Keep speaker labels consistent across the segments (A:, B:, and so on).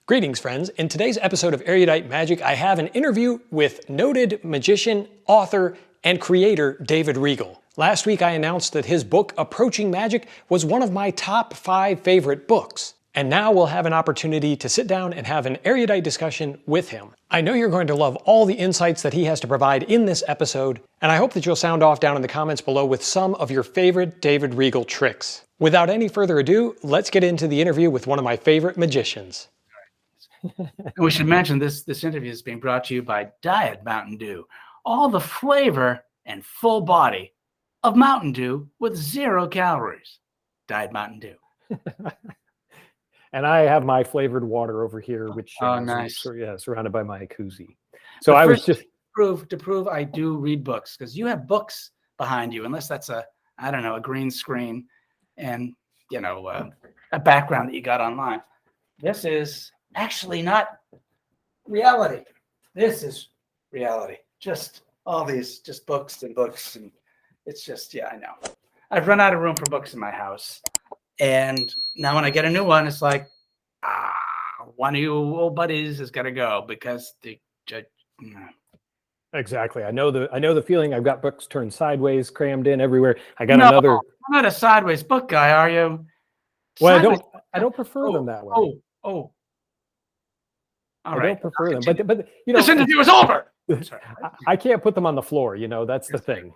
A: Greetings, friends. In today's episode of Erudite Magic, I have an interview with noted magician, author, and creator David Regal. Last week, I announced that his book, Approaching Magic, was one of my top 5 favorite books. And now we'll have an opportunity to sit down and have an erudite discussion with him. I know you're going to love all the insights that he has to provide in this episode, and I hope that you'll sound off down in the comments below with some of your favorite David Regal tricks. Without any further ado, let's get into the interview with one of my favorite magicians.
B: We should mention this interview is being brought to you by Diet Mountain Dew. All the flavor and full body of Mountain Dew with 0 calories. Diet Mountain Dew.
A: And I have my flavored water over here, which
B: nice.
A: Surrounded by my koozie. So I was just
B: to prove I do read books, because you have books behind you, unless that's a green screen and a background that you got online. This is actually not reality. This is reality. Just all these books and books, and it's just I know. I've run out of room for books in my house. And now when I get a new one, it's like, one of you old buddies is gonna go because the judge.
A: Exactly. I know the feeling. I've got books turned sideways, crammed in everywhere. I got another.
B: You're not a sideways book guy, are you?
A: Well,
B: sideways.
A: I don't prefer them that way.
B: All
A: I
B: right.
A: don't prefer them, but
B: this interview is over.
A: Sorry. I can't put them on the floor. That's the thing.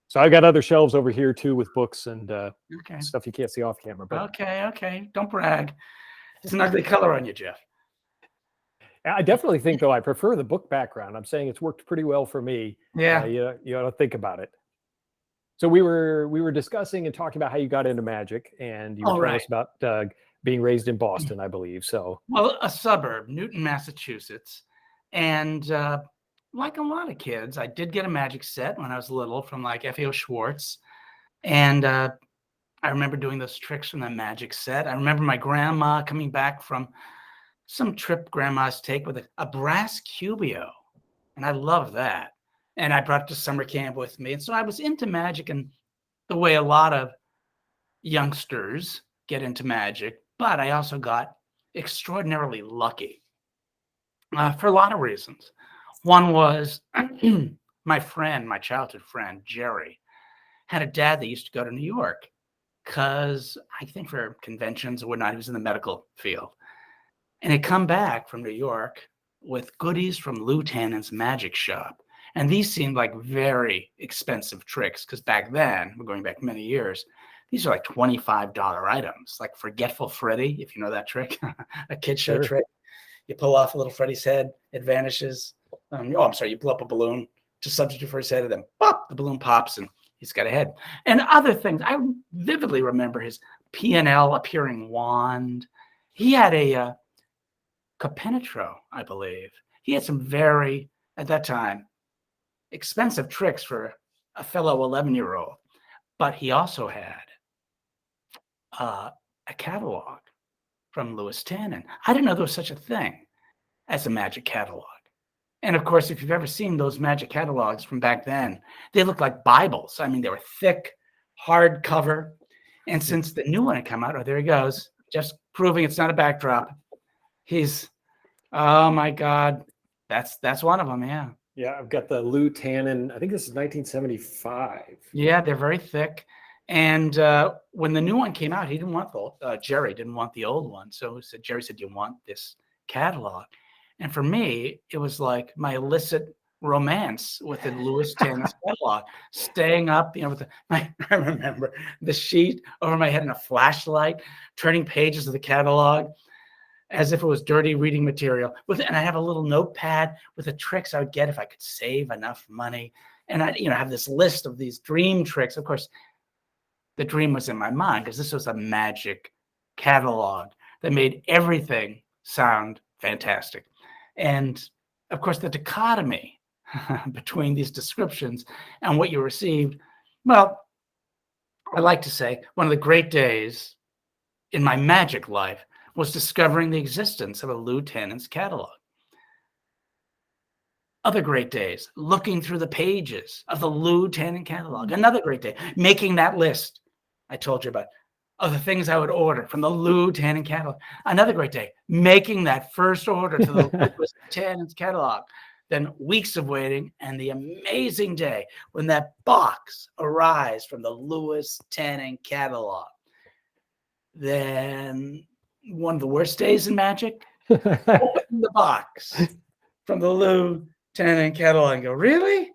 A: So I got other shelves over here too with books and stuff you can't see off camera. But
B: Okay. Don't brag. It's an ugly color on you, Jeff.
A: I definitely think, though, I prefer the book background. I'm saying it's worked pretty well for me.
B: Yeah.
A: You ought to think about it. So we were discussing and talking about how you got into magic, and you were telling us about being raised in Boston, I believe. So
B: a suburb, Newton, Massachusetts, and like a lot of kids, I did get a magic set when I was little from like F.A.O. Schwartz. And I remember doing those tricks from the magic set. I remember my grandma coming back from some trip grandmas take with a brass cubio. And I love that. And I brought it to summer camp with me. And so I was into magic in the way a lot of youngsters get into magic. But I also got extraordinarily lucky for a lot of reasons. One was my childhood friend, Jerry, had a dad that used to go to New York because I think for conventions or whatnot, he was in the medical field. And he'd come back from New York with goodies from Lou Tannen's magic shop. And these seemed like very expensive tricks because back then, we're going back many years, these are like $25 items, like Forgetful Freddy, if you know that trick, a kid show trick. You pull off a little Freddy's head, it vanishes. You blow up a balloon to substitute for his head, and then pop, the balloon pops, and he's got a head. And other things. I vividly remember his P&L appearing wand. He had a Capenetro, I believe. He had some very, at that time, expensive tricks for a fellow 11-year-old. But he also had a catalog from Louis Tannen. I didn't know there was such a thing as a magic catalog. And of course, if you've ever seen those magic catalogs from back then, they look like Bibles. I mean, they were thick, hard cover. And since the new one had come out, there he goes, just proving it's not a backdrop. Oh my God, that's one of them, yeah.
A: Yeah, I've got the Lou Tannen. I think this is 1975.
B: Yeah, they're very thick. And when the new one came out, he didn't want Jerry didn't want the old one. So Jerry said, "Do you want this catalog?" And for me, it was like my illicit romance with the Louis Tannen's catalog, staying up, I remember the sheet over my head and a flashlight, turning pages of the catalog as if it was dirty reading material. And I have a little notepad with the tricks I would get if I could save enough money. And I, have this list of these dream tricks. Of course, the dream was in my mind because this was a magic catalog that made everything sound fantastic. And of course, the dichotomy between these descriptions and what you received, well, I like to say one of the great days in my magic life was discovering the existence of a Lou Tannen's catalog. Other great days, looking through the pages of the Lou Tannen catalog. Another great day, making that list I told you about of the things I would order from the Lou Tannin catalog. Another great day, making that first order to the Lewis Tannins catalog. Then weeks of waiting, and the amazing day when that box arrives from the Lewis Tannin catalog. Then one of the worst days in magic, open the box from the Lou Tannin catalog and go, really?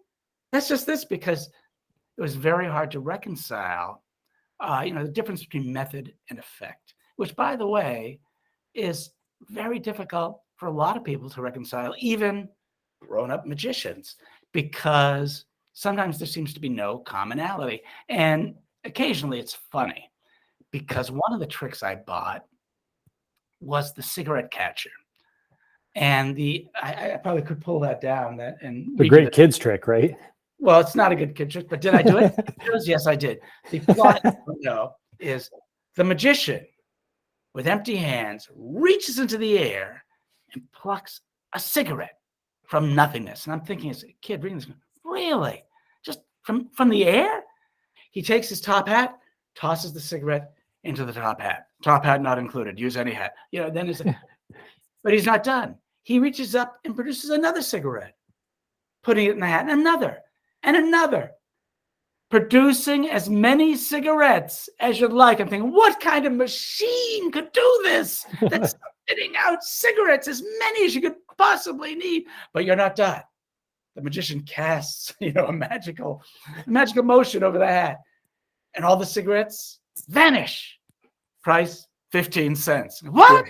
B: That's just this, because it was very hard to reconcile, the difference between method and effect, which, by the way, is very difficult for a lot of people to reconcile, even grown-up magicians, because sometimes there seems to be no commonality. And occasionally it's funny, because one of the tricks I bought was the cigarette catcher. And I probably could pull that down.
A: The great kids trick, right?
B: Well, it's not a good kid trick, but did I do it? Yes, I did. The plot is the magician with empty hands reaches into the air and plucks a cigarette from nothingness. And I'm thinking, as a kid reading this, really? Just from the air? He takes his top hat, tosses the cigarette into the top hat. Top hat not included. Use any hat. Then but he's not done. He reaches up and produces another cigarette, putting it in the hat, and another, producing as many cigarettes as you'd like. I'm thinking, what kind of machine could do this? That's spitting out cigarettes, as many as you could possibly need. But you're not done. The magician casts, a magical motion over the hat, and all the cigarettes vanish. Price 15 cents. What?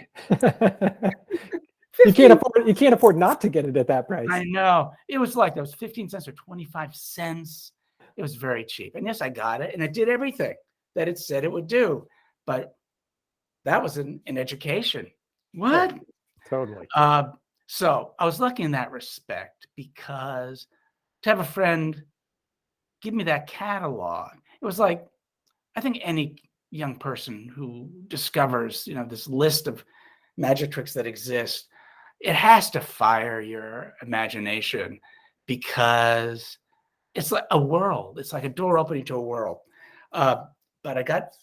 A: You can't afford not to get it at that price.
B: I know. It was like that was 15 cents or 25 cents. It was very cheap. And yes, I got it. And it did everything that it said it would do. But that was an education. What?
A: Totally.
B: So I was lucky in that respect, because to have a friend give me that catalog, it was like, I think any young person who discovers, this list of magic tricks that exist, it has to fire your imagination, because it's like a world. It's like a door opening to a world. But I got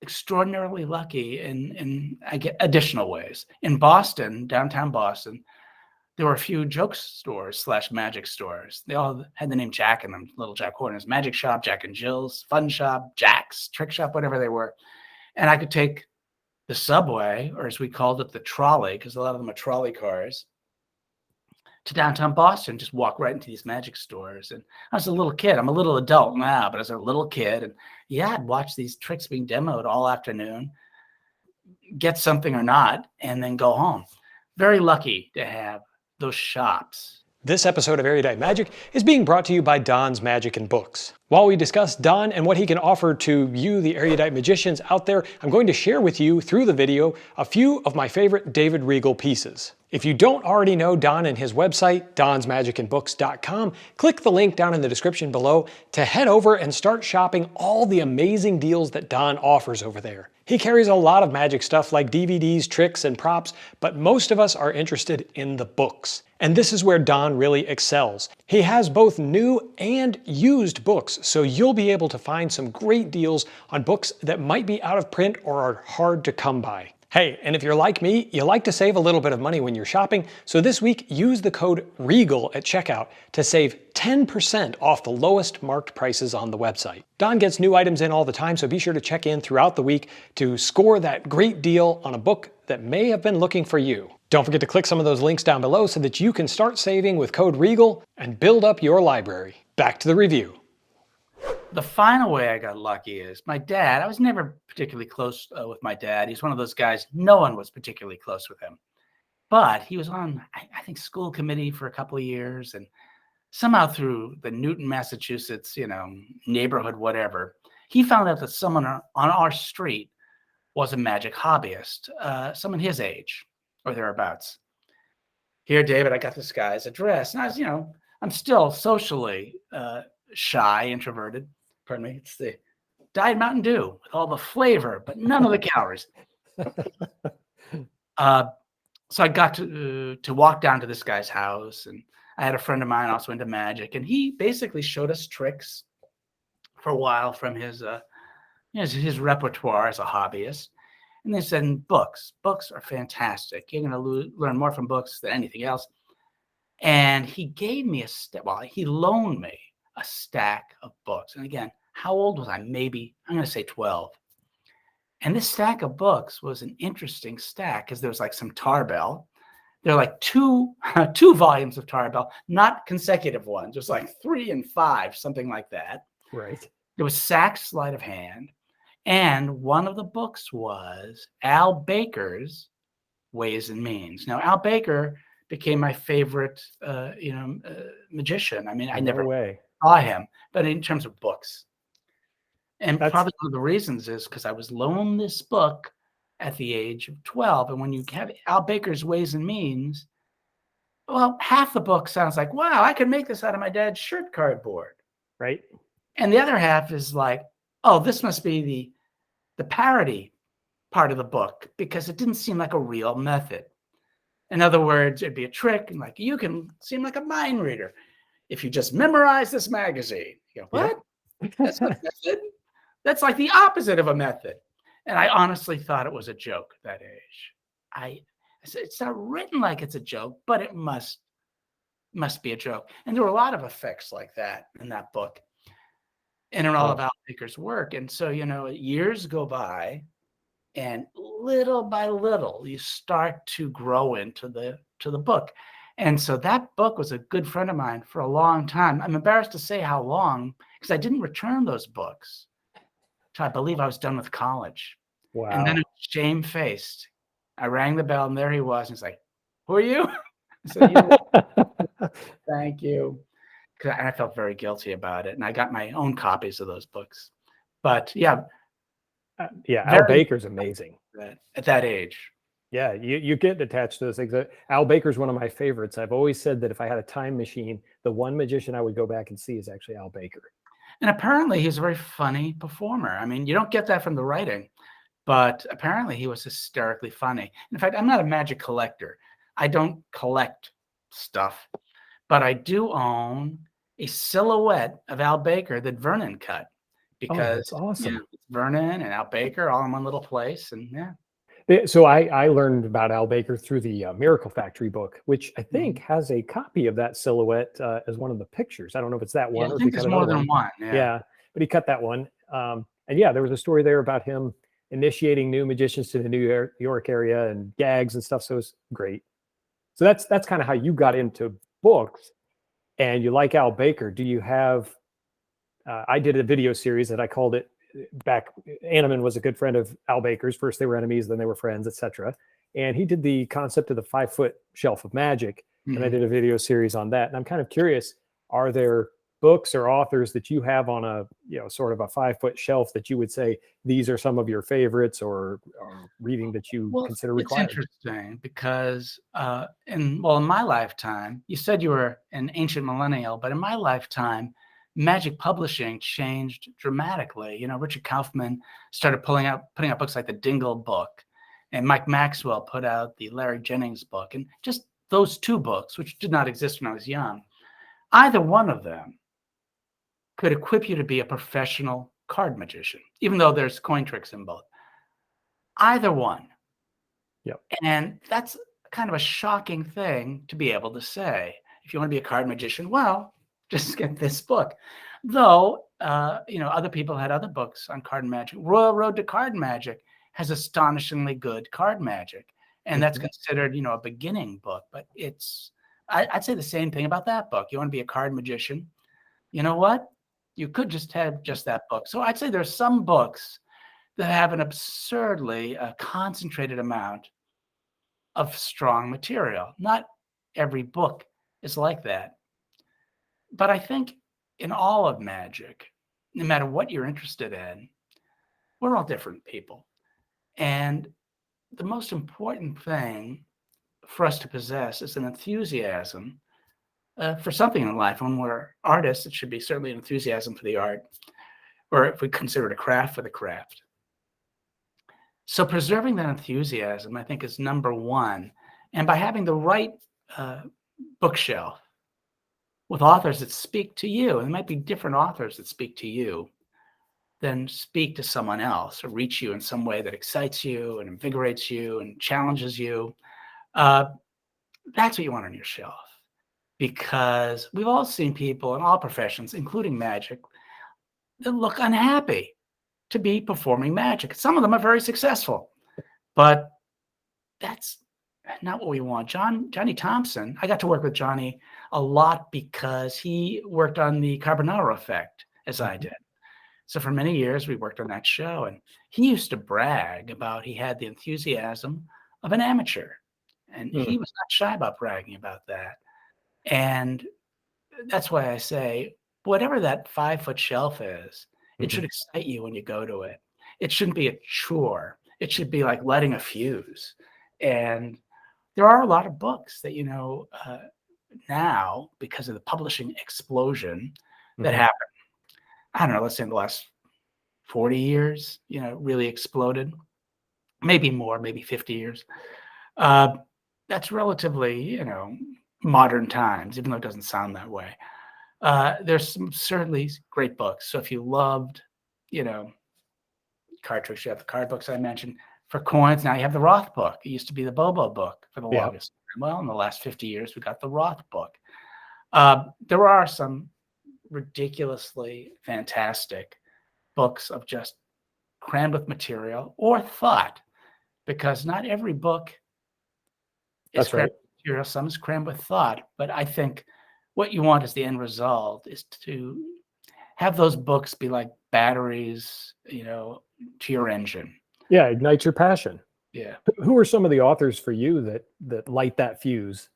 B: extraordinarily lucky in I get additional ways. In Boston, downtown Boston, there were a few joke stores / magic stores. They all had the name Jack in them, Little Jack Horner's Magic Shop, Jack and Jill's, Fun Shop, Jack's, Trick Shop, whatever they were. And I could take the subway, or as we called it, the trolley, because a lot of them are trolley cars, to downtown Boston, just walk right into these magic stores. And I was a little kid. I'm a little adult now, but as a little kid, and I'd watch these tricks being demoed all afternoon, get something or not, and then go home. Very lucky to have those shops.
A: This episode of Erudite Magic is being brought to you by Don's Magic and Books. While we discuss Don and what he can offer to you, the erudite magicians out there, I'm going to share with you through the video a few of my favorite David Regal pieces. If you don't already know Don and his website, donsmagicandbooks.com, click the link down in the description below to head over and start shopping all the amazing deals that Don offers over there. He carries a lot of magic stuff like DVDs, tricks, and props, but most of us are interested in the books. And this is where Don really excels. He has both new and used books, so you'll be able to find some great deals on books that might be out of print or are hard to come by. Hey, and if you're like me, you like to save a little bit of money when you're shopping, so this week use the code REGAL at checkout to save 10% off the lowest marked prices on the website. Don gets new items in all the time, so be sure to check in throughout the week to score that great deal on a book that may have been looking for you. Don't forget to click some of those links down below so that you can start saving with code REGAL and build up your library. Back to the review.
B: The final way I got lucky is my dad. I was never particularly close with my dad. He's one of those guys, no one was particularly close with him. But he was on, I think, school committee for a couple of years. And somehow through the Newton, Massachusetts, neighborhood, whatever, he found out that someone on our street was a magic hobbyist, someone his age or thereabouts. Here, David, I got this guy's address. And I was, I'm still socially shy, introverted. Pardon me. It's the Diet Mountain Dew with all the flavor, but none of the calories. So I got to walk down to this guy's house, and I had a friend of mine also into magic, and he basically showed us tricks for a while from his his repertoire as a hobbyist. And they said, books are fantastic. You're going to learn more from books than anything else. And he gave me he loaned me a stack of books. And again, how old was I? Maybe, I'm going to say 12. And this stack of books was an interesting stack because there was like some Tarbell. There are like two volumes of Tarbell, not consecutive ones. There's like 3 and 5, something like that.
A: Right.
B: There was Sack's Sleight of Hand. And one of the books was Al Baker's Ways and Means. Now, Al Baker became my favorite, magician. I mean, I never saw him, but in terms of books. And probably one of the reasons is because I was loaned this book at the age of 12. And when you have Al Baker's Ways and Means, well, half the book sounds like, wow, I could make this out of my dad's shirt cardboard.
A: Right.
B: And the other half is like, oh, this must be the parody part of the book because it didn't seem like a real method. In other words, it'd be a trick and like, you can seem like a mind reader if you just memorize this magazine. You go, what? Yeah. That's not a method. That's like the opposite of a method. And I honestly thought it was a joke at that age. I said, it's not written like it's a joke, but it must be a joke. And there were a lot of effects like that in that book and in all of Al Baker's work. And so, years go by and little by little, you start to grow into the book. And so that book was a good friend of mine for a long time. I'm embarrassed to say how long, because I didn't return those books till I believe I was done with college.
A: Wow.
B: And then I was shamefaced. I rang the bell and there he was. And he's like, who are you? I said, thank you. And I felt very guilty about it. And I got my own copies of those books. But yeah.
A: Al Baker's amazing.
B: At that age.
A: Yeah, you get attached to those things. Al Baker's one of my favorites. I've always said that if I had a time machine, the one magician I would go back and see is actually Al Baker.
B: And apparently he's a very funny performer. I mean, you don't get that from the writing, but apparently he was hysterically funny. In fact, I'm not a magic collector. I don't collect stuff, but I do own a silhouette of Al Baker that Vernon cut because
A: that's awesome.
B: It's Vernon and Al Baker all in one little place. And
A: so I learned about Al Baker through the Miracle Factory book, which I think has a copy of that silhouette as one of the pictures. I don't know if it's that one.
B: I think there's more than one.
A: Yeah, but he cut that one. And yeah, there was a story there about him initiating new magicians to the New York area and gags and stuff. So it was great. So that's kind of how you got into books, and you like Al Baker. Do you have? I did a video series that I called it. Back, Anneman was a good friend of Al Baker's. First they were enemies, then they were friends, etc. And he did the concept of the 5-foot shelf of magic, and I did a video series on that. And I'm kind of curious: are there books or authors that you have on a sort of a 5-foot shelf that you would say these are some of your favorites or reading that you consider required?
B: It's interesting because in my lifetime, you said you were an ancient millennial, but in my lifetime, magic publishing changed dramatically. Richard Kaufman started putting out books like the Dingle book, and Mike Maxwell put out the Larry Jennings book, and just those 2 books, which did not exist when I was young, either one of them could equip you to be a professional card magician, even though there's coin tricks in both. Either one.
A: Yep.
B: And that's kind of a shocking thing to be able to say. If you want to be a card magician, well, just get this book. Though, other people had other books on card magic. Royal Road to Card Magic has astonishingly good card magic. And that's considered, a beginning book. But I'd say the same thing about that book. You want to be a card magician? You know what? You could just have just that book. So I'd say there's some books that have an absurdly concentrated amount of strong material. Not every book is like that. But I think in all of magic, no matter what you're interested in, we're all different people. And the most important thing for us to possess is an enthusiasm for something in life. When we're artists, it should be certainly an enthusiasm for the art, or if we consider it a craft, for the craft. So preserving that enthusiasm, I think, is number one. And by having the right bookshelf with authors that speak to you, and there might be different authors that speak to you, than speak to someone else or reach you in some way that excites you and invigorates you and challenges you. Uh, that's what you want on your shelf, because we've all seen people in all professions, including magic, that look unhappy to be performing magic. Some of them are very successful, but that's not what we want. Johnny Thompson, I got to work with Johnny a lot because he worked on the Carbonaro effect as I
A: Mhm.
B: did. So for many years we worked on that show, and he used to brag about he had the enthusiasm of an amateur. And
A: Mm.
B: he was not shy about bragging about that. And that's why I say, whatever that 5-foot shelf is, it should
A: Mhm.
B: excite you when you go to it. It shouldn't be a chore. It should be like lighting a fuse. And there are a lot of books that, now, because of the publishing explosion that
A: Mhm.
B: happened, I don't know, let's say in the last 40 years, really exploded, maybe more, maybe 50 years. Uh, that's relatively, modern times, even though it doesn't sound that way. There's some certainly great books. So if you loved, you know, card tricks, you have the card books I mentioned. For coins, now you have the Roth book. It used to be the Bobo book for the
A: Yeah,
B: longest time. Well, in the last 50 years, we got the Roth book. There are some ridiculously fantastic books of just crammed with material or thought, because not every book is
A: that's
B: crammed
A: right.
B: with material. Some is crammed with thought. But I think what you want as the end result is to have those books be like batteries, to your engine.
A: Yeah, ignite your passion.
B: Yeah.
A: Who are some of the authors for you that light that fuse?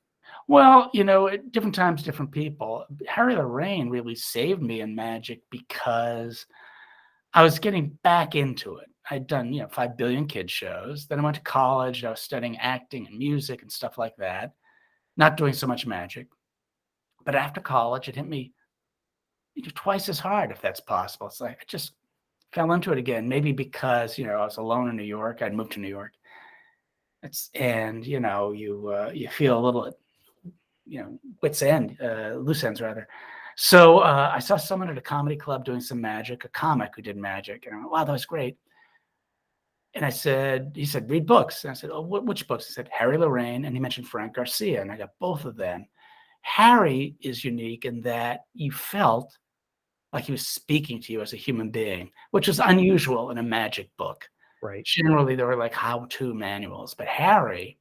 B: Well, at different times, different people. Harry Lorraine really saved me in magic because I was getting back into it. I'd done, 5 billion kid shows. Then I went to college. I was studying acting and music and stuff like that, not doing so much magic. But after college, it hit me twice as hard, if that's possible. It's like I just fell into it again, maybe because, I was alone in New York. I'd moved to New York. You feel a little, loose ends rather. So I saw someone at a comedy club doing some magic, a comic who did magic, and I went, wow, that was great. And he said, read books. And I said, oh, which books? He said, Harry Lorraine, and he mentioned Frank Garcia, and I got both of them. Harry is unique in that you felt like he was speaking to you as a human being, which is unusual in a magic book.
A: Right.
B: Generally, they were like how-to manuals, but Harry,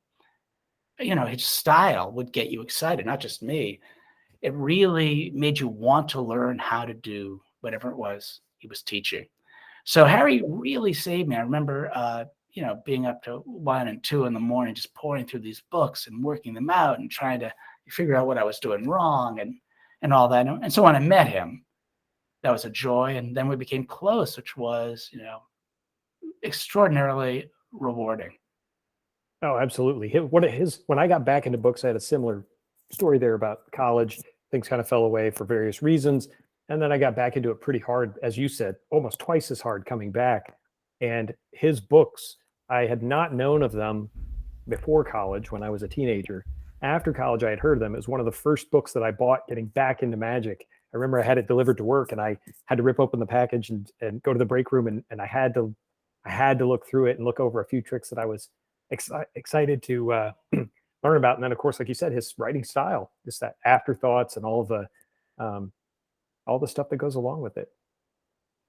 B: his style would get you excited, not just me. It really made you want to learn how to do whatever it was he was teaching. So Harry really saved me. I remember, being up to 1 and 2 in the morning, just pouring through these books and working them out and trying to figure out what I was doing wrong and all that. And so when I met him, that was a joy. And then we became close, which was, extraordinarily rewarding.
A: Oh, absolutely. When I got back into books, I had a similar story there about college. Things kind of fell away for various reasons. And then I got back into it pretty hard, as you said, almost twice as hard coming back. And his books, I had not known of them before college when I was a teenager. After college, I had heard of them. It was one of the first books that I bought getting back into magic. I remember I had it delivered to work and I had to rip open the package and go to the break room and I had to look through it and look over a few tricks that I was excited to learn about. And then, of course, like you said, his writing style, just that afterthoughts and um, all the stuff that goes along with it.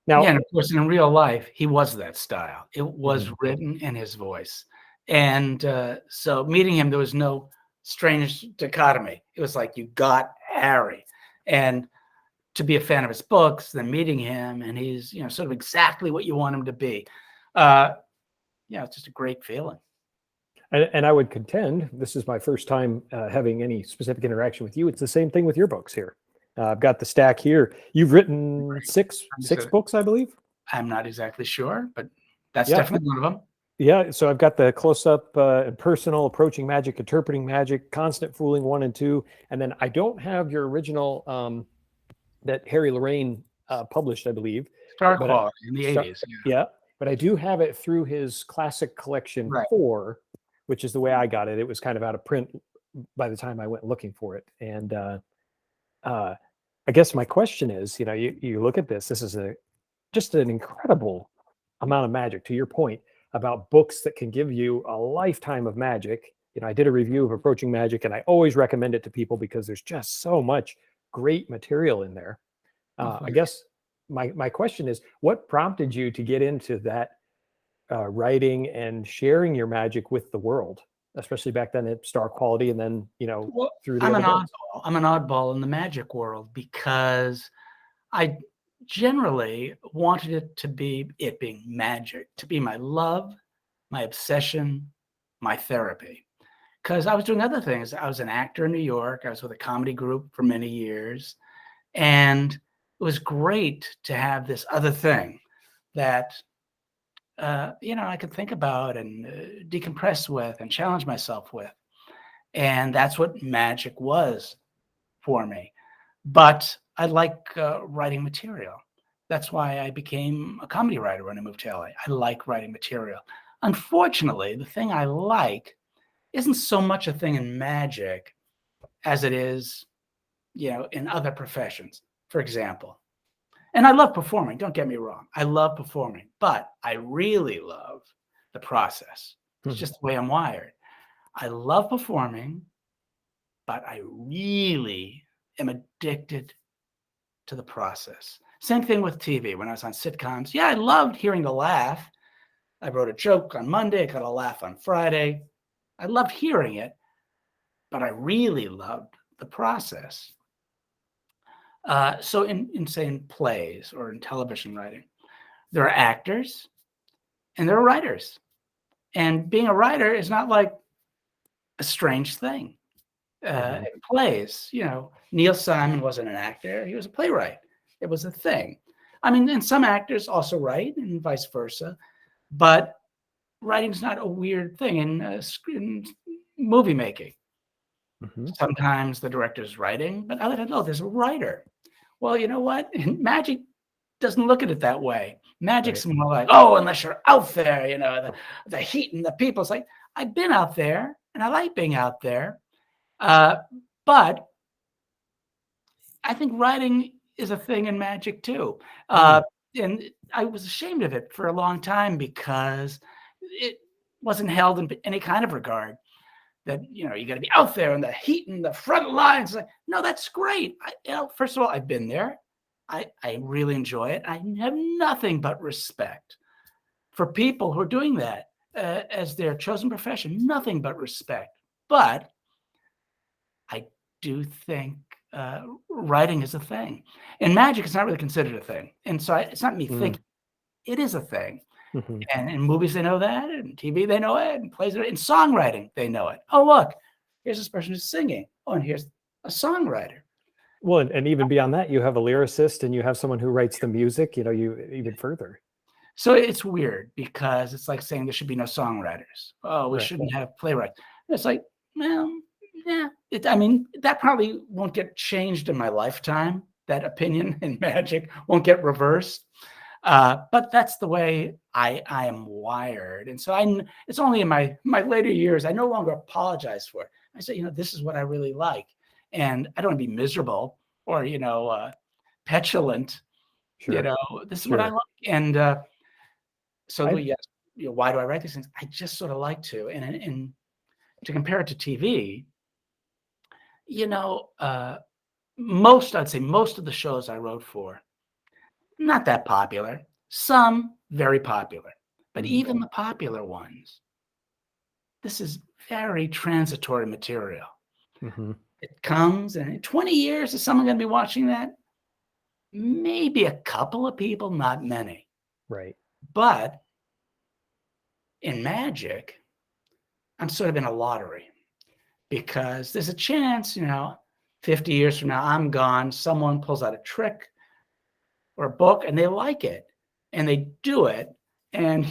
B: Yeah,
A: Now,
B: and of course, in real life, he was that style. It was
A: mhm,
B: written in his voice. And so meeting him, there was no strange dichotomy. It was like you got Harry. And to be a fan of his books, then meeting him, and he's, sort of exactly what you want him to be. Uh, yeah, it's just a great feeling.
A: and I would contend this is my first time having any specific interaction with you. It's the same thing with your books here. I've got the stack here. You've written six books, I believe.
B: I'm not exactly sure, but that's
A: Yeah,
B: definitely one of them.
A: yeah. So I've got the close up and personal, approaching magic, interpreting magic, constant fooling 1 and 2, and then I don't have your original that Harry Lorraine published, I believe.
B: Star
A: But
B: quality in the 80s. Yeah.
A: yeah, but I do have it through his classic collection
B: Right.
A: 4, which is the way I got it. It was kind of out of print by the time I went looking for it. And I guess my question is, you look at this. This is just an incredible amount of magic. To your point about books that can give you a lifetime of magic. I did a review of Approaching Magic, and I always recommend it to people because there's just so much great material in there. I guess my question is, what prompted you to get into that writing and sharing your magic with the world, especially back then at Star Quality, and then
B: Well,
A: through the other books?
B: I'm an oddball in the magic world because I generally wanted it being magic, to be my love, my obsession, my therapy. Because I was doing other things. I was an actor in New York. I was with a comedy group for many years. And it was great to have this other thing that, I could think about and decompress with and challenge myself with. And that's what magic was for me. But I like writing material. That's why I became a comedy writer when I moved to LA. I like writing material. Unfortunately, the thing I like isn't so much a thing in magic as it is, in other professions, for example. And I love performing, don't get me wrong. I love performing, but I really love the process. It's just the way I'm wired. I love performing, but I really am addicted to the process. Same thing with TV. When I was on sitcoms, yeah, I loved hearing the laugh. I wrote a joke on Monday, I got a laugh on Friday. I loved hearing it, but I really loved the process. So in say in plays or in television writing, there are actors and there are writers. And being a writer is not like a strange thing. In plays, Neil Simon wasn't an actor, he was a playwright. It was a thing. I mean, and some actors also write and vice versa, but writing's not a weird thing in movie making. Sometimes the director's writing, but other than no, there's a writer. Well, you know what? Magic doesn't look at it that way. Magic's more like, oh, unless you're out there, the heat and the people. It's like, I've been out there and I like being out there. But I think writing is a thing in magic too. And I was ashamed of it for a long time because it wasn't held in any kind of regard. That you got to be out there in the heat and the front lines. Like, no, that's great. First of all, I've been there. I really enjoy it. I have nothing but respect for people who are doing that as their chosen profession. Nothing but respect. But I do think writing is a thing. In magic, it's not really considered a thing, and so it's not me thinking. It is a thing. And in movies, they know that. And TV, they know it. And plays, in songwriting, they know it. Oh, look, here's this person who's singing. Oh, and here's a songwriter.
A: Well, and even beyond that, you have a lyricist and you have someone who writes the music, you even further.
B: So it's weird because it's like saying there should be no songwriters. Oh, we shouldn't have playwrights. It's like, well, yeah. That probably won't get changed in my lifetime. That opinion in magic won't get reversed. But that's the way I am wired. And so it's only in my later years, I no longer apologize for it. I say, this is what I really like. And I don't want to be miserable or, petulant. This is what I like. And yes, why do I write these things? I just sort of like to. And to compare it to TV, I'd say most of the shows I wrote for, not that popular, some very popular, but even the popular ones, this is very transitory material. It comes, and in 20 years, is someone going to be watching that? Maybe a couple of people, not many.
A: Right.
B: But in magic, I'm sort of in a lottery because there's a chance, 50 years from now, I'm gone, someone pulls out a trick or a book and they like it and they do it. And,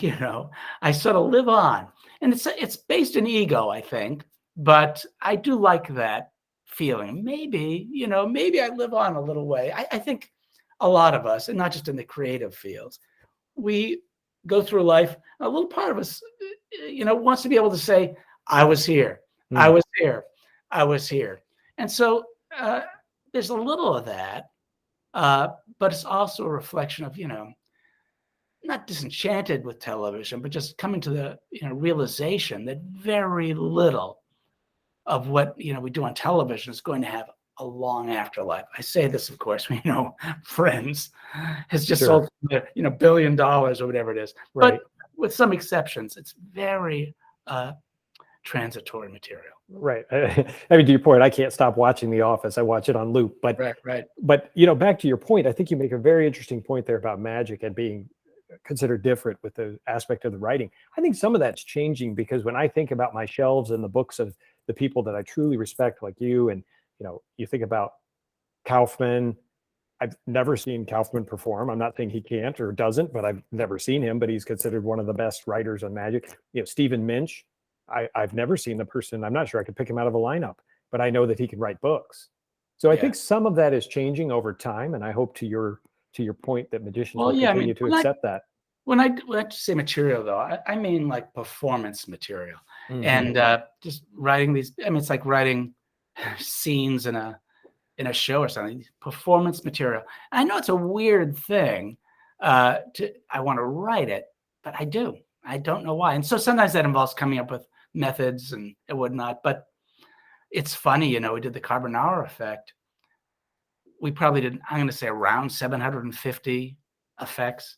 B: I sort of live on. And it's based in ego, I think, but I do like that feeling. Maybe, maybe I live on a little way. I think a lot of us, and not just in the creative fields, we go through life, a little part of us, wants to be able to say, I was here, I was here, I was here. And so there's a little of that. But it's also a reflection of, not disenchanted with television, but just coming to the realization that very little of what we do on television is going to have a long afterlife. I say this, of course, Friends has just
A: Sure.
B: sold $1 billion or whatever it is,
A: Right.
B: but with some exceptions, it's very transitory material.
A: Right. I mean, to your point, I can't stop watching The Office. I watch it on loop.
B: Right.
A: But back to your point, I think you make a very interesting point there about magic and being considered different with the aspect of the writing. I think some of that's changing because when I think about my shelves and the books of the people that I truly respect, like you, and you think about Kaufman. I've never seen Kaufman perform. I'm not saying he can't or doesn't, but I've never seen him. But he's considered one of the best writers on magic. Stephen Minch. I've never seen the person. I'm not sure I could pick him out of a lineup, but I know that he can write books. So I think some of that is changing over time, and I hope to your point that magicians will continue to accept that.
B: When I say material, though, I mean like performance material, and just writing these. I mean, it's like writing scenes in a show or something. Performance material. I know it's a weird thing. I want to write it, but I do. I don't know why. And so sometimes that involves coming up with methods and whatnot. But it's funny, we did the Carbonara effect. We probably did, I'm going to say around 750 effects.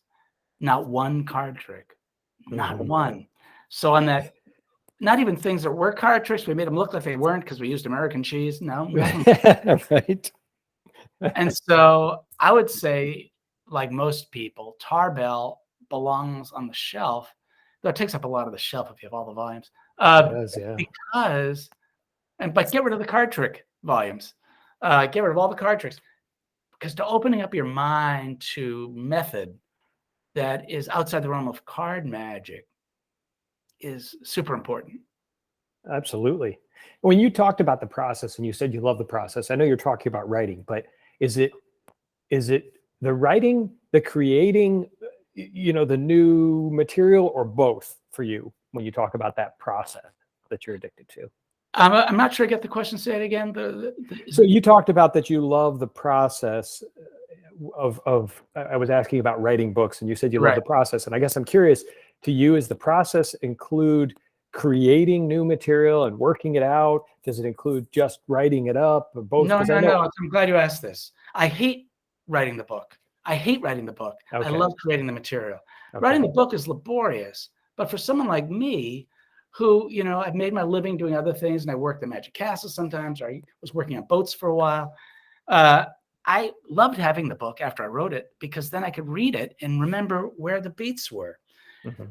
B: Not one card trick. Not one. So on that, not even things that were card tricks, we made them look like they weren't because we used American cheese. No.
A: Right.
B: And so I would say, like most people, Tarbell belongs on the shelf. Though it takes up a lot of the shelf if you have all the volumes.
A: It does, yeah.
B: But get rid of the card trick volumes. Get rid of all the card tricks. Because to opening up your mind to method that is outside the realm of card magic is super important.
A: Absolutely. When you talked about the process and you said you love the process, I know you're talking about writing, but is it the writing, the creating, the new material, or both for you when you talk about that process that you're addicted to?
B: I'm not sure I get the question. Say it again.
A: So you talked about that you love the process of I was asking about writing books, and you said you love the process. And I guess I'm curious, to you, is the process include creating new material and working it out? Does it include just writing it up, or both?
B: No. I'm glad you asked this. I hate writing the book. Okay. I love creating the material. Okay. Writing the book is laborious, but for someone like me, who, I've made my living doing other things, and I worked at Magic Castle sometimes, or I was working on boats for a while. I loved having the book after I wrote it, because then I could read it and remember where the beats were.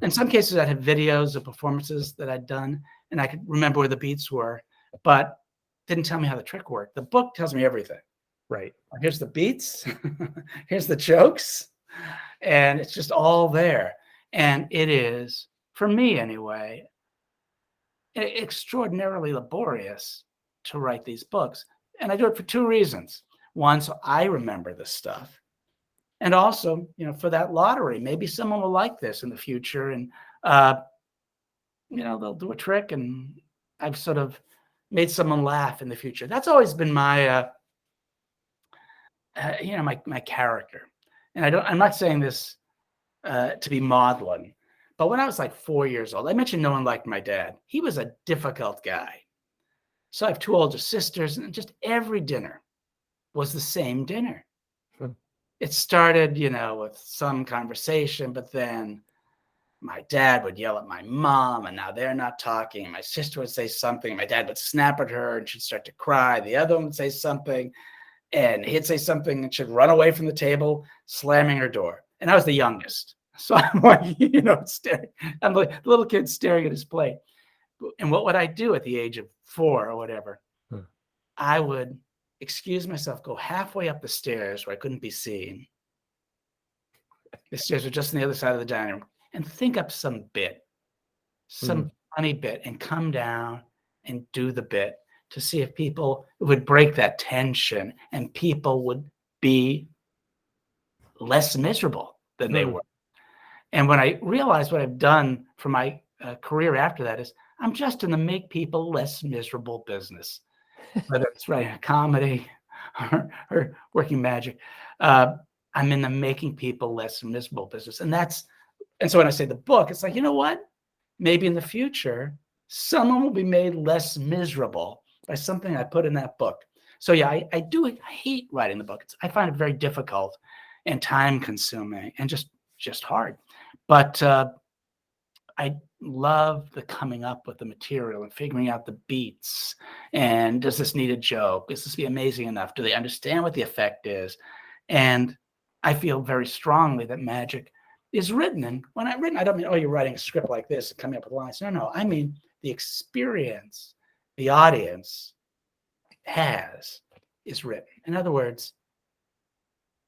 B: In some cases, I'd have videos of performances that I'd done, and I could remember where the beats were, but didn't tell me how the trick worked. The book tells me everything.
A: Right.
B: Here's the beats, here's the jokes, and it's just all there. And it is, for me anyway, extraordinarily laborious to write these books. And I do it for two reasons. One, so I remember this stuff. And also, for that lottery, maybe someone will like this in the future, and, they'll do a trick, and I've sort of made someone laugh in the future. That's always been my, my character. And I'm not saying this to be maudlin, but when I was like 4 years old, I mentioned no one liked my dad. He was a difficult guy. So I have two older sisters, and just every dinner was the same dinner. It started, with some conversation, but then my dad would yell at my mom, and now they're not talking. My sister would say something. My dad would snap at her, and she'd start to cry. The other one would say something, and he'd say something, and she'd run away from the table, slamming her door. And I was the youngest. So I'm like, staring. I'm like the little kid staring at his plate. And what would I do at the age of 4 or whatever? I would excuse myself, go halfway up the stairs where I couldn't be seen. The stairs were just on the other side of the dining room, and think up some funny bit, and come down and do the bit to see if people would break that tension and people would be less miserable than they were. And when I realized what I've done for my career after that is, I'm just in the make people less miserable business, whether it's writing a comedy or working magic. I'm in the making people less miserable business. And that's And so when I say the book, it's like, you know what? Maybe in the future, someone will be made less miserable by something I put in that book. So yeah, I hate writing the book. I find it very difficult and time consuming and just hard. But I love the coming up with the material and figuring out the beats. And does this need a joke? Is this be amazing enough? Do they understand what the effect is? And I feel very strongly that magic is written. And when I written, I don't mean, oh, you're writing a script like this and coming up with lines. No. I mean the experience the audience has is written. In other words,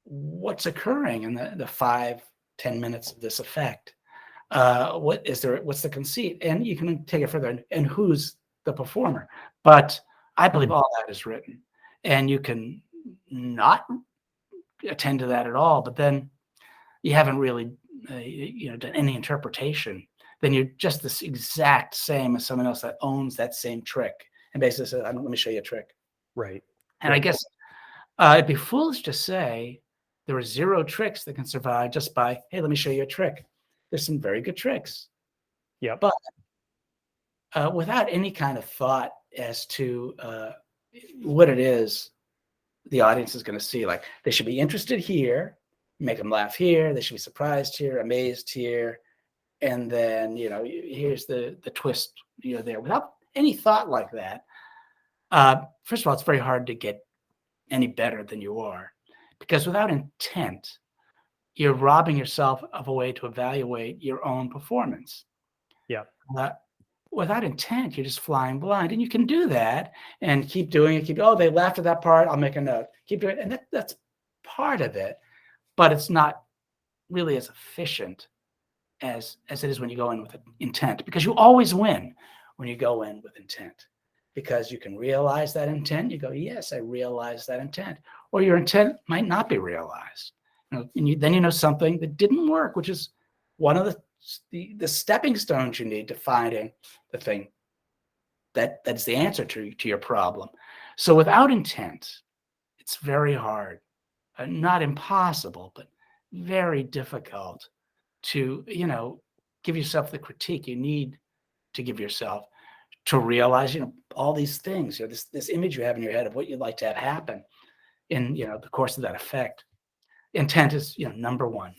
B: what's occurring in the 5-10 minutes of this effect? What's the conceit? And you can take it further, and who's the performer. But I believe all that is written, and you can not attend to that at all, but then you haven't really done any interpretation. Then you're just this exact same as someone else that owns that same trick and basically says, let me show you a trick.
A: Right.
B: And I guess it'd be foolish to say there are 0 tricks that can survive just by, hey, let me show you a trick. There's some very good tricks.
A: Yeah.
B: But without any kind of thought as to what it is the audience is going to see, like they should be interested here, make them laugh here, they should be surprised here, amazed here, and then here's the twist there. Without any thought like that, first of all, it's very hard to get any better than you are, because without intent, you're robbing yourself of a way to evaluate your own performance.
A: Yeah.
B: Without intent, you're just flying blind, and you can do that and keep doing it. They laughed at that part, I'll make a note. Keep doing it, and that's part of it, but it's not really as efficient as it is when you go in with intent, because you always win when you go in with intent, because you can realize that intent. You go, yes, I realized that intent, or your intent might not be realized. And then you know something that didn't work, which is one of the stepping stones you need to finding the thing that is the answer to your problem. So without intent, it's very hard, not impossible, but very difficult to give yourself the critique you need to give yourself, to realize all these things, this image you have in your head of what you'd like to have happen in the course of that effect. Intent is number one.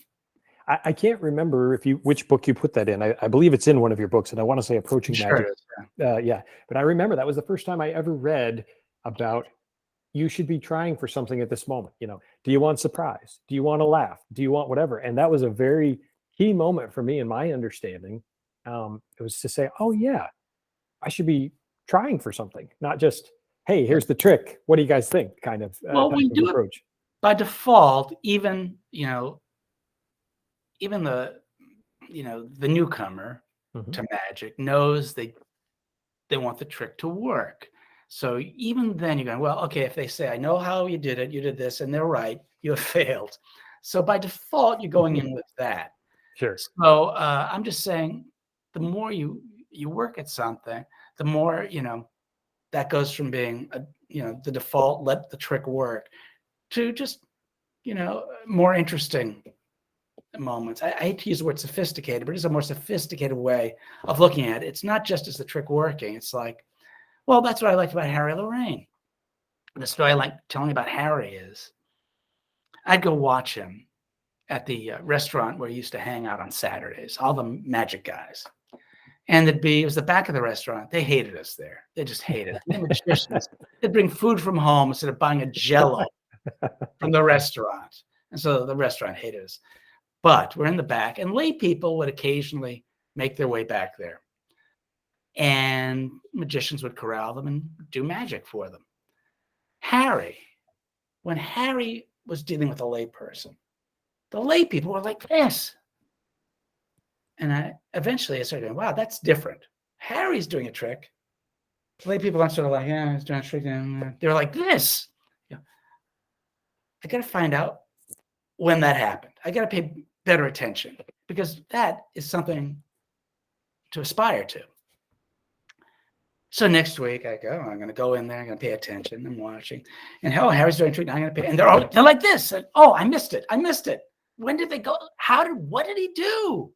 A: I can't remember which book you put that in. I believe it's in one of your books, and I want to say Approaching Magic. Yeah. But I remember that was the first time I ever read about you should be trying for something at this moment. Do you want surprise? Do you want to laugh? Do you want whatever? And that was a very key moment for me in my understanding. It was to say, oh yeah, I should be trying for something, not just, hey, here's the trick. What do you guys think? Kind of
B: we do
A: approach.
B: It by default. Even the newcomer to magic knows they want the trick to work. So even then you're going, well, okay, if they say, I know how you did it, you did this, and they're right, you have failed. So by default, you're going in with that.
A: Sure.
B: So I'm just saying, the more you work at something, the more, that goes from being, the default, let the trick work, to just, more interesting moments. I hate to use the word sophisticated, but it's a more sophisticated way of looking at it. It's not just as the trick working. It's like, well, that's what I liked about Harry Lorraine. The story I like telling about Harry is, I'd go watch him at the restaurant where he used to hang out on Saturdays, all the magic guys. And it was the back of the restaurant. They hated us there. They just hated it. The magicians, they'd bring food from home instead of buying a Jell-O from the restaurant. And so the restaurant hated us. But we're in the back, and lay people would occasionally make their way back there. And magicians would corral them and do magic for them. When Harry was dealing with a lay person, the lay people were like this. And eventually I started going, wow, that's different. Harry's doing a trick. The lay people aren't sort of like, yeah, he's doing a trick. They're like this. I got to find out when that happened. I got to pay better attention, because that is something to aspire to. So next week I go, I'm going to go in there. I'm going to pay attention. I'm watching. And Harry's doing a trick. I'm going to pay. And they're like this. And, oh, I missed it. When did they go? What did he do?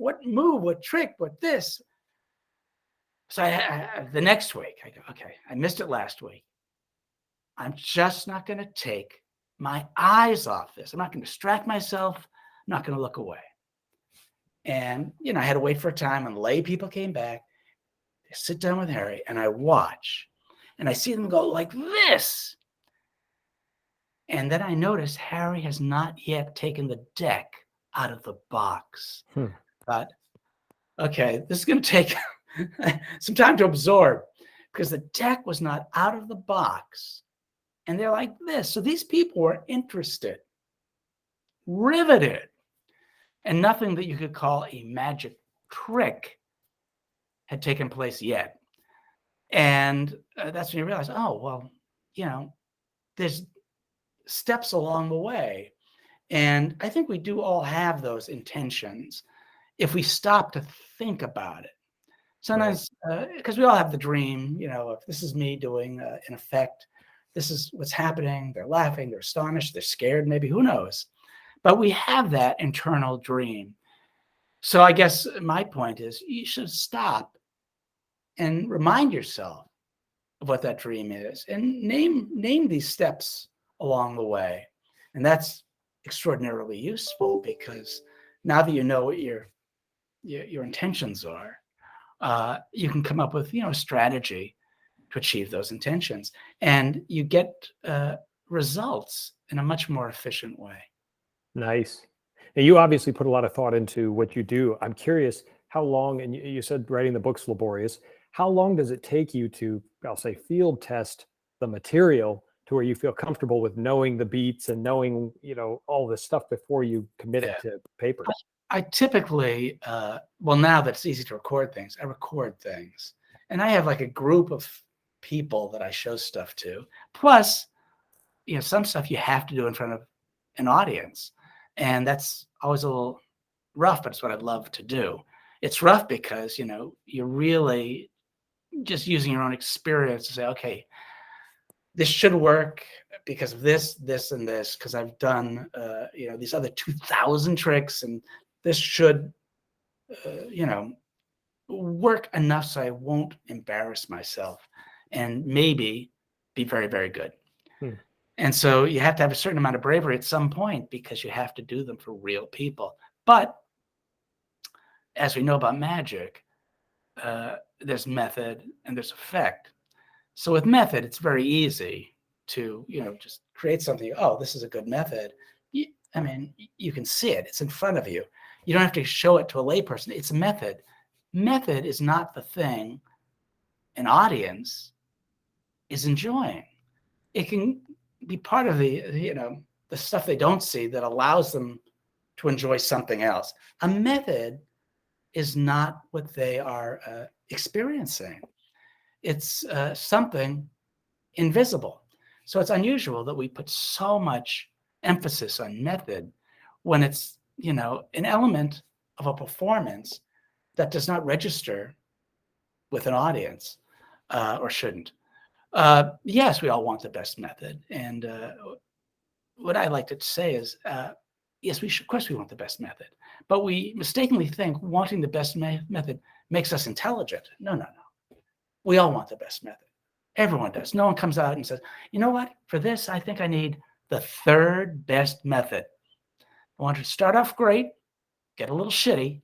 B: what move, what trick, what this. So the next week, I go, okay, I missed it last week. I'm just not going to take my eyes off this. I'm not going to distract myself. I'm not going to look away. And, I had to wait for a time when lay people came back. They sit down with Harry and I watch and I see them go like this. And then I notice Harry has not yet taken the deck out of the box. But, okay, this is going to take some time to absorb because the deck was not out of the box. And they're like this. So these people were interested, riveted, and nothing that you could call a magic trick had taken place yet. And that's when you realize, oh, well, there's steps along the way. And I think we do all have those intentions if we stop to think about it. Sometimes, because we all have the dream, if this is me doing an effect, this is what's happening. They're laughing, they're astonished, they're scared, maybe, who knows? But we have that internal dream. So I guess my point is you should stop and remind yourself of what that dream is and name these steps along the way. And that's extraordinarily useful because now that you know what your intentions are, you can come up with a strategy to achieve those intentions, and you get results in a much more efficient way.
A: Nice. Now, you obviously put a lot of thought into what you do. I'm curious how long, and you said writing the book's laborious. How long does it take you to, I'll say, field test the material to where you feel comfortable with knowing the beats and knowing, all this stuff before you commit it to paper?
B: I typically, well, now that it's easy to record things, I record things. And I have like a group of people that I show stuff to. Plus, some stuff you have to do in front of an audience. And that's always a little rough, but it's what I love to do. It's rough because, you're really just using your own experience to say, okay, this should work because of this, this, and this, because I've done, these other 2,000 tricks, and this should, work enough so I won't embarrass myself and maybe be very, very good. And so you have to have a certain amount of bravery at some point because you have to do them for real people. But as we know about magic, there's method and there's effect. So with method, it's very easy to, just create something. Oh, this is a good method. You can see it. It's in front of you. You don't have to show it to a layperson. It's a method. Method is not the thing an audience is enjoying. It can be part of the stuff they don't see that allows them to enjoy something else. A method is not what they are experiencing. It's something invisible. So it's unusual that we put so much emphasis on method when it's, an element of a performance that does not register with an audience or shouldn't. Yes, we all want the best method. And what I like to say is, yes, of course we want the best method, but we mistakenly think wanting the best method makes us intelligent. No. We all want the best method. Everyone does. No one comes out and says, you know what, for this, I think I need the third best method. I want to start off great, get a little shitty,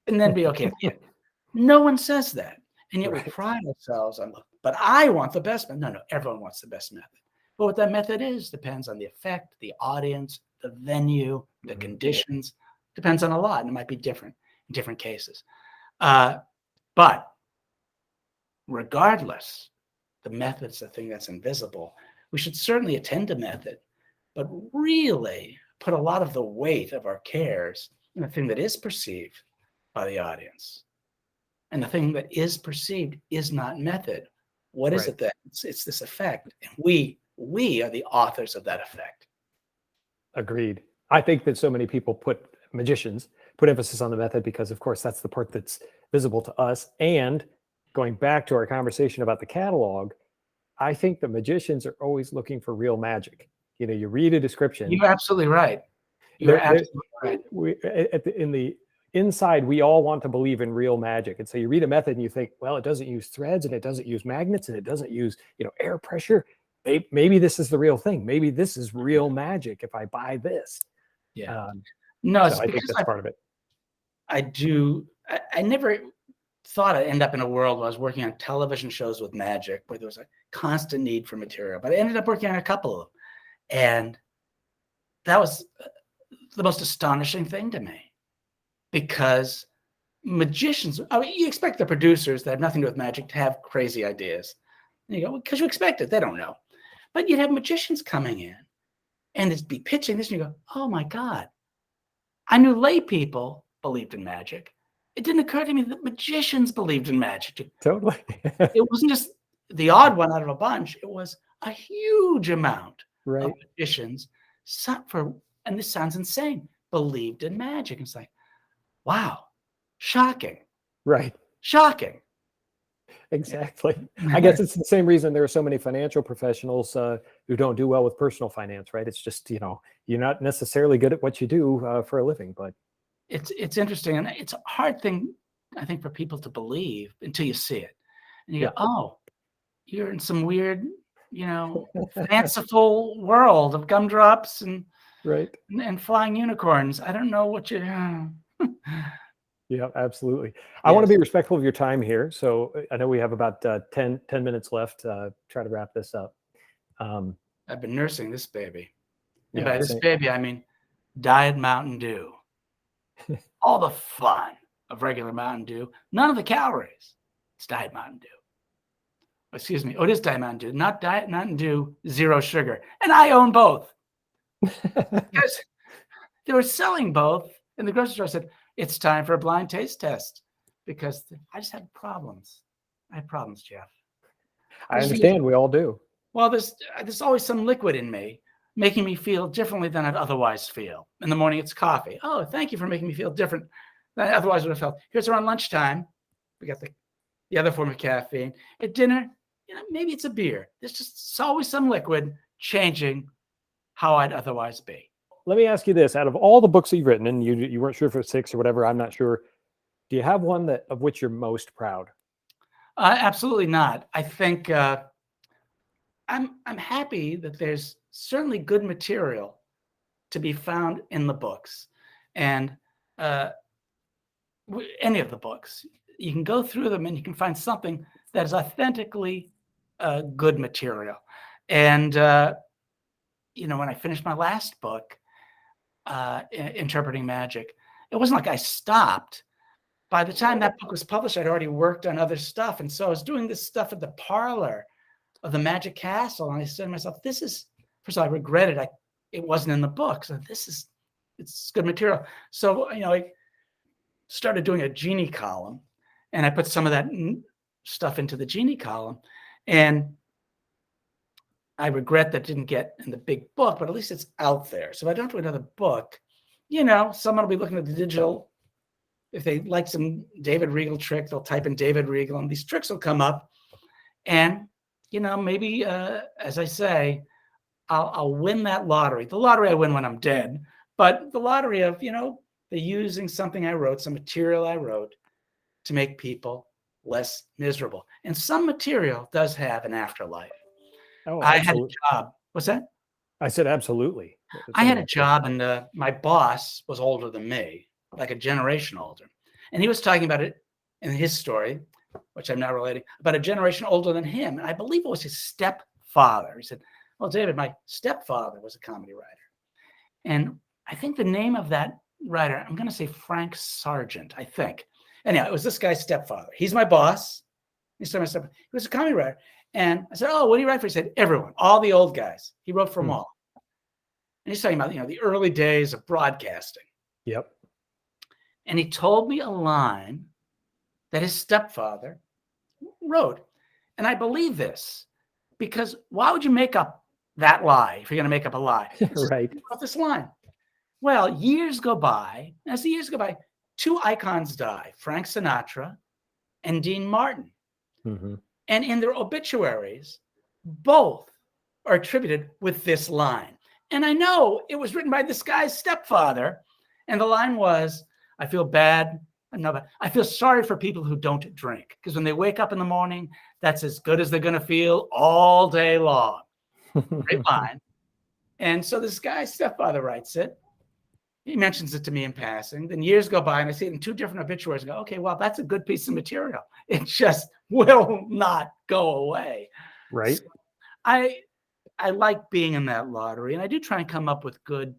B: and then be okay at the end. No one says that. And yet we pride ourselves on, but I want the best method. No, everyone wants the best method. But what that method is depends on the effect, the audience, the venue, the conditions, depends on a lot. And it might be different in different cases. But regardless, the method's the thing that's invisible. We should certainly attend to method, but really put a lot of the weight of our cares in the thing that is perceived by the audience. And the thing that is perceived is not method. What is it then? It's this effect. And we are the authors of that effect.
A: Agreed. I think that so many people magicians put emphasis on the method because, of course, that's the part that's visible to us. And going back to our conversation about the catalog, I think the magicians are always looking for real magic. You read a description.
B: You're absolutely right. You're absolutely right.
A: In the inside, we all want to believe in real magic. And so you read a method and you think, well, it doesn't use threads and it doesn't use magnets and it doesn't use, air pressure. Maybe this is the real thing. Maybe this is real magic if I buy this.
B: Yeah. No, it's
A: so I think
B: because
A: that's part of it.
B: I never thought I'd end up in a world where I was working on television shows with magic, where there was a constant need for material. But I ended up working on a couple of them. And that was the most astonishing thing to me, because magicians, I mean, you expect the producers that have nothing to do with magic to have crazy ideas. And you go, because you expect it, they don't know. But you'd have magicians coming in and they'd be pitching this, and you go, oh my God. I knew lay people believed in magic. It didn't occur to me that magicians believed in magic.
A: Totally.
B: It wasn't just the odd one out of a bunch. It was a huge amount of magicians, and this sounds insane, believed in magic. It's like, wow, shocking.
A: Right.
B: Shocking.
A: Exactly. I guess it's the same reason there are so many financial professionals who don't do well with personal finance, right? It's just, you're not necessarily good at what you do for a living, but
B: it's interesting. And it's a hard thing, I think, for people to believe until you see it. And you go, oh, you're in some weird, fanciful world of gumdrops and flying unicorns. I don't know what you.
A: Yeah, absolutely. I want to be respectful of your time here. So I know we have about 10 minutes left. Try to wrap this up.
B: I've been nursing this baby. And by this baby, I mean Diet Mountain Dew. All the fun of regular Mountain Dew. None of the calories. It's Diet Mountain Dew. Excuse me. Oh, it is Diet Mountain Dew. Not Diet Mountain Dew, zero sugar. And I own both. Because they were selling both. And the grocery store said, it's time for a blind taste test, because I just had problems. I had problems, Jeff.
A: I understand. We all do.
B: Well, there's always some liquid in me making me feel differently than I'd otherwise feel. In the morning, it's coffee. Oh, thank you for making me feel different than I otherwise would have felt. Here's around lunchtime. We got the other form of caffeine. At dinner, maybe it's a beer. There's just always some liquid changing how I'd otherwise be.
A: Let me ask you this: out of all the books that you've written, and you weren't sure if it was 6 or whatever, I'm not sure. Do you have one of which you're most proud?
B: Absolutely not. I think I'm happy that there's certainly good material to be found in the books, and any of the books. You can go through them and you can find something that is authentically good material. And when I finished my last book, Interpreting Magic, it wasn't like I stopped. By the time that book was published, I'd already worked on other stuff. And so I was doing this stuff at the parlor of the Magic Castle. And I said to myself, first of all, I regretted it wasn't in the book. So it's good material. So, I started doing a genie column, and I put some of that stuff into the genie column. And I regret that didn't get in the big book, but at least it's out there. So if I don't do another book, someone will be looking at the digital. If they like some David Regal trick, they'll type in David Regal, and these tricks will come up. And, maybe, as I say, I'll win that lottery. The lottery I win when I'm dead, but the lottery of, the using something I wrote, some material I wrote to make people less miserable. And some material does have an afterlife.
A: Oh,
B: I had a job. What's that?
A: I said, absolutely.
B: I had a job, and my boss was older than me, like a generation older. And he was talking about it in his story, which I'm not relating, about a generation older than him. And I believe it was his stepfather. He said, well, David, my stepfather was a comedy writer. And I think the name of that writer, I'm going to say Frank Sargent, I think. Anyhow, it was this guy's stepfather. He's my boss. He was a comedy writer. And I said, oh, what do you write for? He said, everyone, all the old guys. He wrote for them all. And he's talking about, the early days of broadcasting.
A: Yep.
B: And he told me a line that his stepfather wrote. And I believe this, because why would you make up that lie if you're going to make up a lie?
A: Right.
B: He wrote this line. Well, years go by. As the years go by, 2 icons die, Frank Sinatra and Dean Martin.
A: Mm-hmm.
B: And in their obituaries, both are attributed with this line. And I know it was written by this guy's stepfather. And the line was, I feel bad. No, but I feel sorry for people who don't drink, because when they wake up in the morning, that's as good as they're going to feel all day long. Great line. And so this guy's stepfather writes it. He mentions it to me in passing. Then years go by and I see it in 2 different obituaries and go, okay, well, that's a good piece of material. It just will not go away.
A: Right.
B: So I like being in that lottery, and I do try and come up with good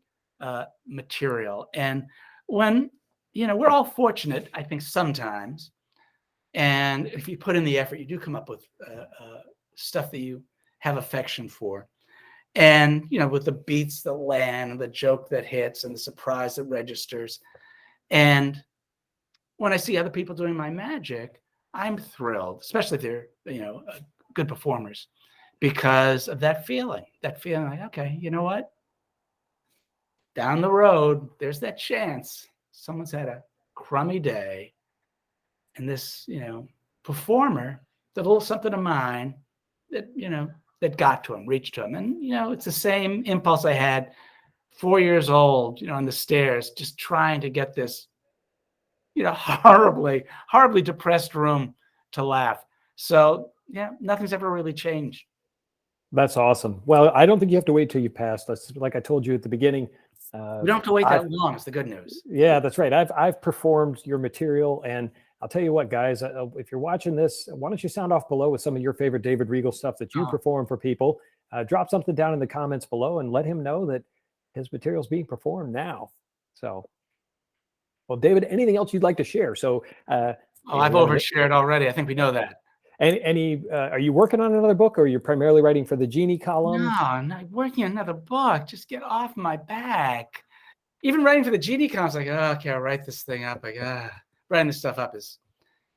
B: material. And when, we're all fortunate, I think, sometimes. And if you put in the effort, you do come up with stuff that you have affection for. And, with the beats that land and the joke that hits and the surprise that registers. And when I see other people doing my magic, I'm thrilled, especially if they're, good performers, because of that feeling like, okay, you know what? Down the road, there's that chance someone's had a crummy day. And this, performer did a little something of mine that, that got to him, reached to him. And, it's the same impulse I had 4 years old, on the stairs, just trying to get this, horribly, horribly depressed room to laugh. So, yeah, nothing's ever really changed.
A: That's awesome. Well, I don't think you have to wait till you pass. Like I told you at the beginning.
B: We don't have to wait that long. It's the good news.
A: Yeah, that's right. I've performed your material, and I'll tell you what, guys, if you're watching this, why don't you sound off below with some of your favorite David Regal stuff that you perform for people? Drop something down in the comments below and let him know that his material is being performed now. So, well, David, anything else you'd like to share? So,
B: I've overshared already. I think we know that.
A: Are you working on another book, or you're primarily writing for the Genie column?
B: No, I'm not working on another book. Just get off my back. Even writing for the Genie column, I was like, oh, okay, I'll write this thing up. Like, writing this stuff up is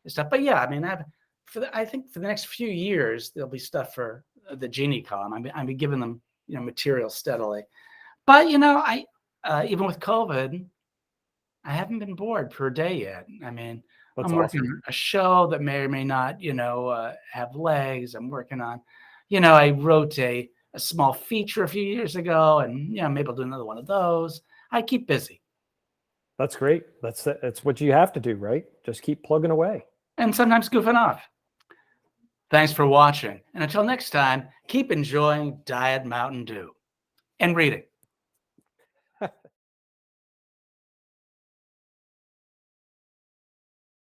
B: stuff. But yeah, I mean, I think for the next few years, there'll be stuff for the Genie column. I'll be giving them, material steadily. But, I even with COVID, I haven't been bored per day yet. I mean, I'm working on a show that may or may not, have legs. I'm working on, I wrote a small feature a few years ago, and, maybe I'll do another one of those. I keep busy.
A: That's great. That's what you have to do, right? Just keep plugging away.
B: And sometimes goofing off. Thanks for watching. And until next time, keep enjoying Diet Mountain Dew and reading.